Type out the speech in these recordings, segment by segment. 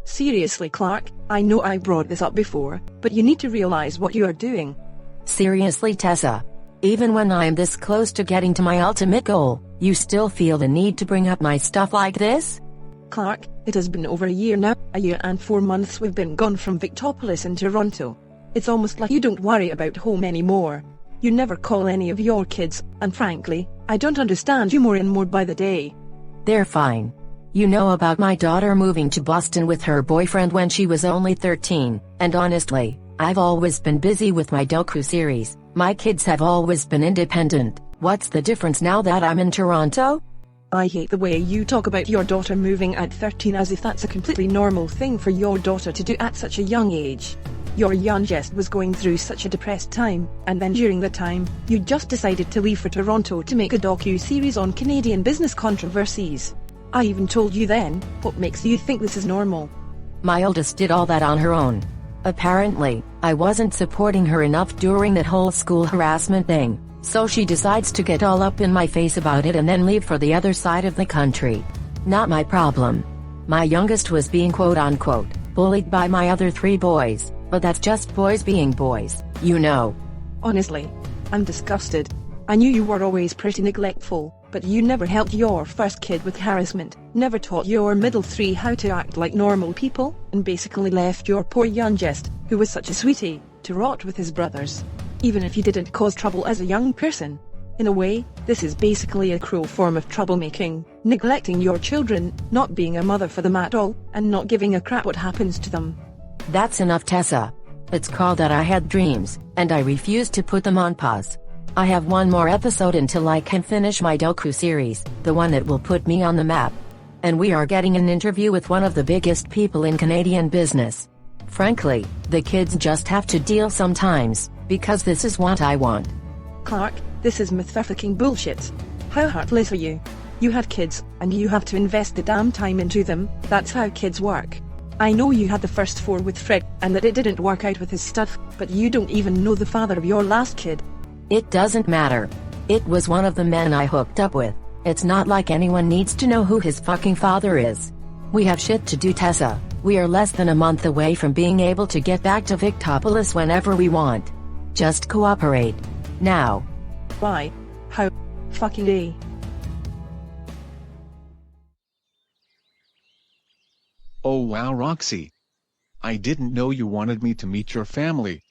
Seriously, Clark, I know I brought this up before, but you need to realize what you are doing. Seriously, Tessa. Even when I'm this close to getting to my ultimate goal, you still feel the need to bring up my stuff like this? Clark, it has been over a year now, a year and 4 months we've been gone from Victopolis in Toronto. It's almost like you don't worry about home anymore. You never call any of your kids, and frankly, I don't understand you more and more by the day. They're fine. You know about my daughter moving to Boston with her boyfriend when she was only 13, and honestly, I've always been busy with my docu series. My kids have always been independent. What's the difference now that I'm in Toronto? I hate the way you talk about your daughter moving at 13 as if that's a completely normal thing for your daughter to do at such a young age. Your youngest was going through such a depressed time, and then during the time, you just decided to leave for Toronto to make a docu-series on Canadian business controversies. I even told you then, what makes you think this is normal? My oldest did all that on her own. Apparently, I wasn't supporting her enough during that whole school harassment thing, so she decides to get all up in my face about it and then leave for the other side of the country. Not my problem. My youngest was being quote-unquote bullied by my other 3 boys, but that's just boys being boys, you know. Honestly, I'm disgusted. I knew you were always pretty neglectful, but you never helped your first kid with harassment, never taught your middle 3 how to act like normal people, and basically left your poor youngest, who was such a sweetie, to rot with his brothers. Even if you didn't cause trouble as a young person. In a way, this is basically a cruel form of troublemaking, neglecting your children, not being a mother for them at all, and not giving a crap what happens to them. That's enough, Tessa. It's called that I had dreams, and I refuse to put them on pause. I have one more episode until I can finish my docu-series, the one that will put me on the map. And we are getting an interview with one of the biggest people in Canadian business. Frankly, the kids just have to deal sometimes, because this is what I want. Clark, this is myth-fucking bullshit. How heartless are you? You had kids, and you have to invest the damn time into them. That's how kids work. I know you had the first 4 with Fred, and that it didn't work out with his stuff, but you don't even know the father of your last kid. It doesn't matter. It was one of the men I hooked up with. It's not like anyone needs to know who his fucking father is. We have shit to do, Tessa. We are less than a month away from being able to get back to Victopolis whenever we want. Just cooperate. Now. Why? How? Fucking A. Oh wow, Roxy. I didn't know you wanted me to meet your family.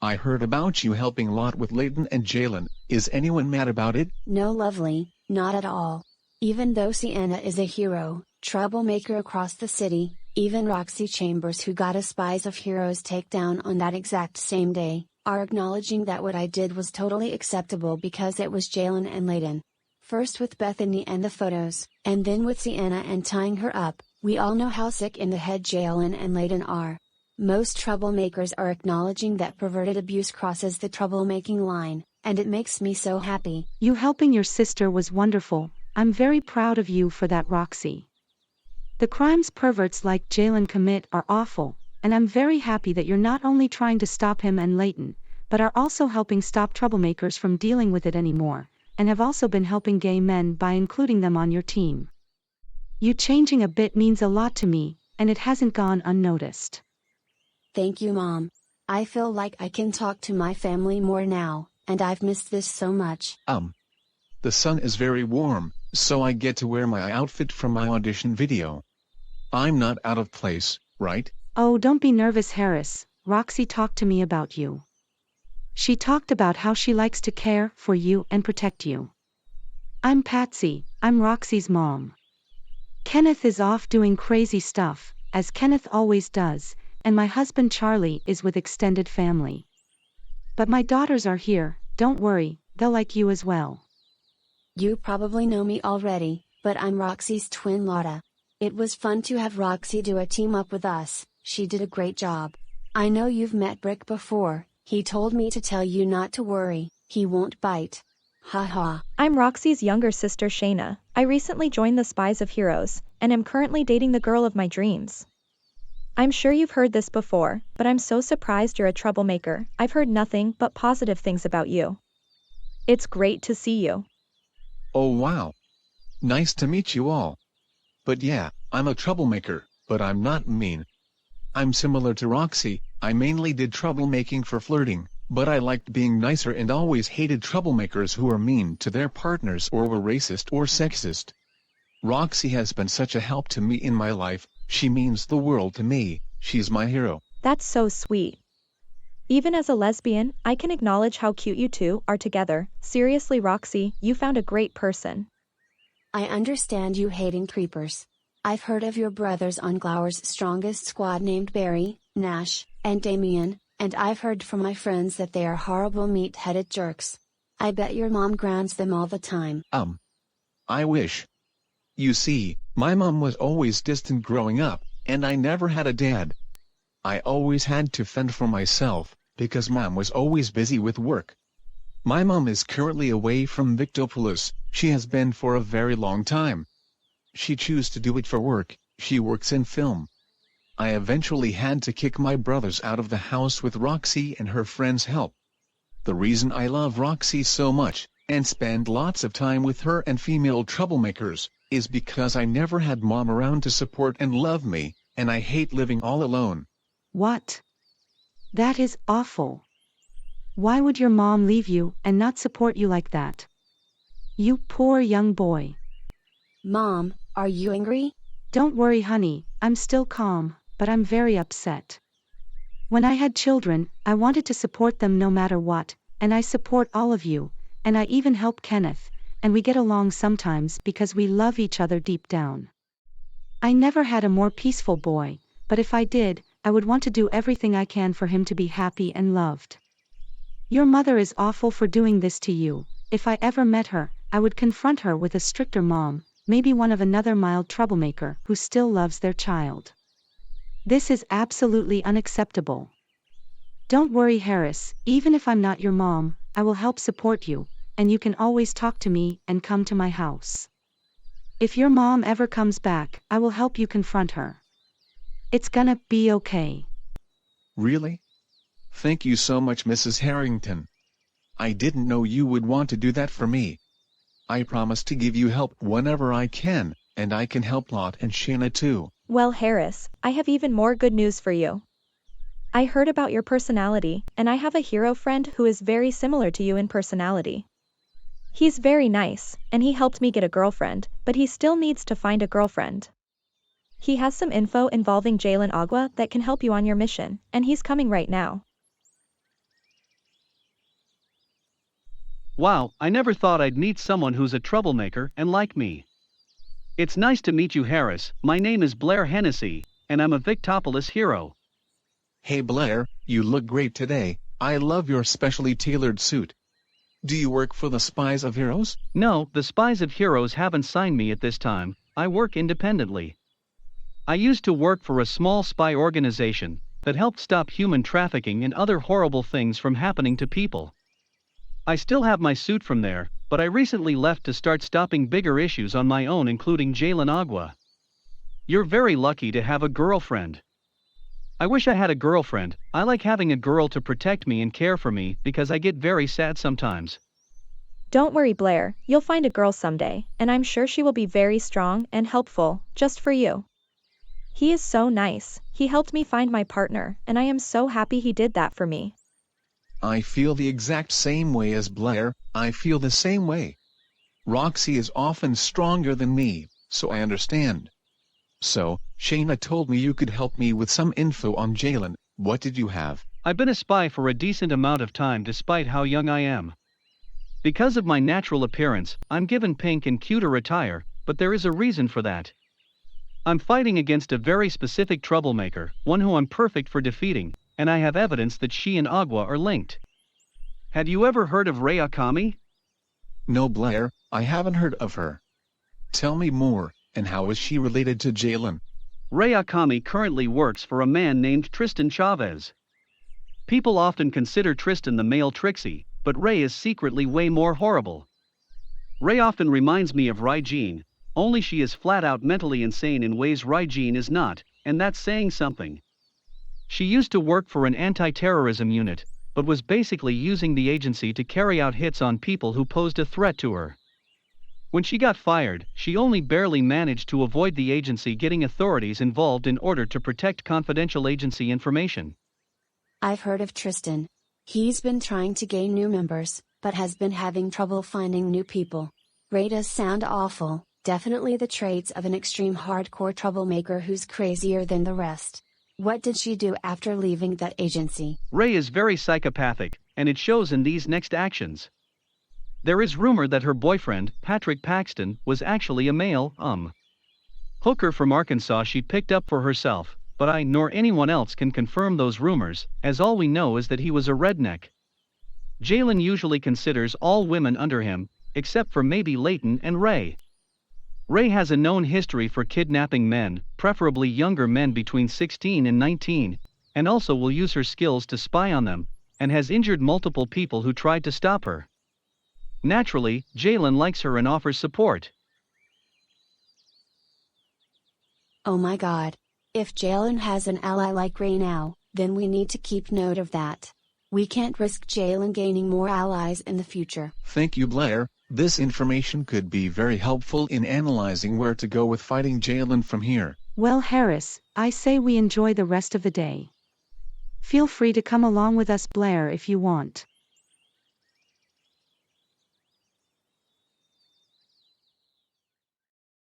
I heard about you helping a lot with Layton and Jalen. Is anyone mad about it? No, lovely, not at all. Even though Sienna is a hero, troublemaker across the city, even Roxy Chambers, who got a Spies of Heroes takedown on that exact same day, are acknowledging that what I did was totally acceptable because it was Jalen and Layton. First with Bethany and the photos, and then with Sienna and tying her up. We all know how sick in the head Jalen and Layton are. Most troublemakers are acknowledging that perverted abuse crosses the troublemaking line, and it makes me so happy. You helping your sister was wonderful. I'm very proud of you for that, Roxy. The crimes perverts like Jalen commit are awful, and I'm very happy that you're not only trying to stop him and Layton, but are also helping stop troublemakers from dealing with it anymore, and have also been helping gay men by including them on your team. You changing a bit means a lot to me, and it hasn't gone unnoticed. Thank you, Mom. I feel like I can talk to my family more now, and I've missed this so much. The sun is very warm, so I get to wear my outfit from my audition video. I'm not out of place, right? Oh, don't be nervous, Harris. Roxy talked to me about you. She talked about how she likes to care for you and protect you. I'm Patsy, I'm Roxy's mom. Kenneth is off doing crazy stuff, as Kenneth always does, and my husband Charlie is with extended family. But my daughters are here, don't worry, they'll like you as well. You probably know me already, but I'm Roxy's twin Lotta. It was fun to have Roxy do a team up with us, she did a great job. I know you've met Brick before, he told me to tell you not to worry, he won't bite. Haha. I'm Roxy's younger sister Shayna. I recently joined the Spies of Heroes, and am currently dating the girl of my dreams. I'm sure you've heard this before, but I'm so surprised you're a troublemaker. I've heard nothing but positive things about you. It's great to see you. Oh wow. Nice to meet you all. But yeah, I'm a troublemaker, but I'm not mean. I'm similar to Roxy, I mainly did troublemaking for flirting, but I liked being nicer and always hated troublemakers who were mean to their partners or were racist or sexist. Roxy has been such a help to me in my life, she means the world to me, she's my hero. That's so sweet. Even as a lesbian, I can acknowledge how cute you two are together. Seriously, Roxy, you found a great person. I understand you hating creepers. I've heard of your brothers on Glower's strongest squad named Barry, Nash, and Damien, and I've heard from my friends that they are horrible meat-headed jerks. I bet your mom grounds them all the time. I wish. You see, my mom was always distant growing up, and I never had a dad. I always had to fend for myself, because mom was always busy with work. My mom is currently away from Victopolis, she has been for a very long time. She chose to do it for work, she works in film. I eventually had to kick my brothers out of the house with Roxy and her friends' help. The reason I love Roxy so much, and spend lots of time with her and female troublemakers, is because I never had mom around to support and love me, and I hate living all alone. What? That is awful. Why would your mom leave you and not support you like that? You poor young boy. Mom, are you angry? Don't worry, honey, I'm still calm, but I'm very upset. When I had children, I wanted to support them no matter what, and I support all of you, and I even help Kenneth, and we get along sometimes because we love each other deep down. I never had a more peaceful boy, but if I did, I would want to do everything I can for him to be happy and loved. Your mother is awful for doing this to you. If I ever met her, I would confront her with a stricter mom, maybe one of another mild troublemaker who still loves their child. This is absolutely unacceptable. Don't worry, Harris, even if I'm not your mom, I will help support you, and you can always talk to me and come to my house. If your mom ever comes back, I will help you confront her. It's gonna be okay. Really? Thank you so much, Mrs. Harrington. I didn't know you would want to do that for me. I promise to give you help whenever I can, and I can help Lot and Shayna too. Well, Harris, I have even more good news for you. I heard about your personality, and I have a hero friend who is very similar to you in personality. He's very nice, and he helped me get a girlfriend, but he still needs to find a girlfriend. He has some info involving Jalen Agua that can help you on your mission, and he's coming right now. Wow, I never thought I'd meet someone who's a troublemaker and like me. It's nice to meet you, Harris. My name is Blair Hennessy, and I'm a Victopolis hero. Hey Blair, you look great today, I love your specially tailored suit. Do you work for the Spies of Heroes? No, the Spies of Heroes haven't signed me at this time. I work independently. I used to work for a small spy organization that helped stop human trafficking and other horrible things from happening to people. I still have my suit from there, but I recently left to start stopping bigger issues on my own, including Jalen Agua. You're very lucky to have a girlfriend. I wish I had a girlfriend. I like having a girl to protect me and care for me because I get very sad sometimes. Don't worry, Blair, you'll find a girl someday, and I'm sure she will be very strong and helpful, just for you. He is so nice, he helped me find my partner, and I am so happy he did that for me. I feel the exact same way as Blair, I feel the same way. Roxy is often stronger than me, so I understand. So, Shayna told me you could help me with some info on Jalen. What did you have? I've been a spy for a decent amount of time despite how young I am. Because of my natural appearance, I'm given pink and cuter attire, but there is a reason for that. I'm fighting against a very specific troublemaker, one who I'm perfect for defeating, and I have evidence that she and Agua are linked. Had you ever heard of Rei Akami? No Blair, I haven't heard of her. Tell me more, and how is she related to Jalen? Rei Akami currently works for a man named Tristan Chavez. People often consider Tristan the male Trixie, but Rei is secretly way more horrible. Rei often reminds me of Raijin, only she is flat out mentally insane in ways Raijin is not, and that's saying something. She used to work for an anti-terrorism unit, but was basically using the agency to carry out hits on people who posed a threat to her. When she got fired, she only barely managed to avoid the agency getting authorities involved in order to protect confidential agency information. I've heard of Tristan. He's been trying to gain new members, but has been having trouble finding new people. Ray does sound awful, definitely the traits of an extreme hardcore troublemaker who's crazier than the rest. What did she do after leaving that agency? Ray is very psychopathic, and it shows in these next actions. There is rumor that her boyfriend, Patrick Paxton, was actually a male, hooker from Arkansas she picked up for herself, but I nor anyone else can confirm those rumors, as all we know is that he was a redneck. Jalen usually considers all women under him, except for maybe Leighton and Ray. Ray has a known history for kidnapping men, preferably younger men between 16 and 19, and also will use her skills to spy on them, and has injured multiple people who tried to stop her. Naturally, Jalen likes her and offers support. Oh my god. If Jalen has an ally like Ray now, then we need to keep note of that. We can't risk Jalen gaining more allies in the future. Thank you, Blair. This information could be very helpful in analyzing where to go with fighting Jalen from here. Well, Harris, I say we enjoy the rest of the day. Feel free to come along with us, Blair, if you want.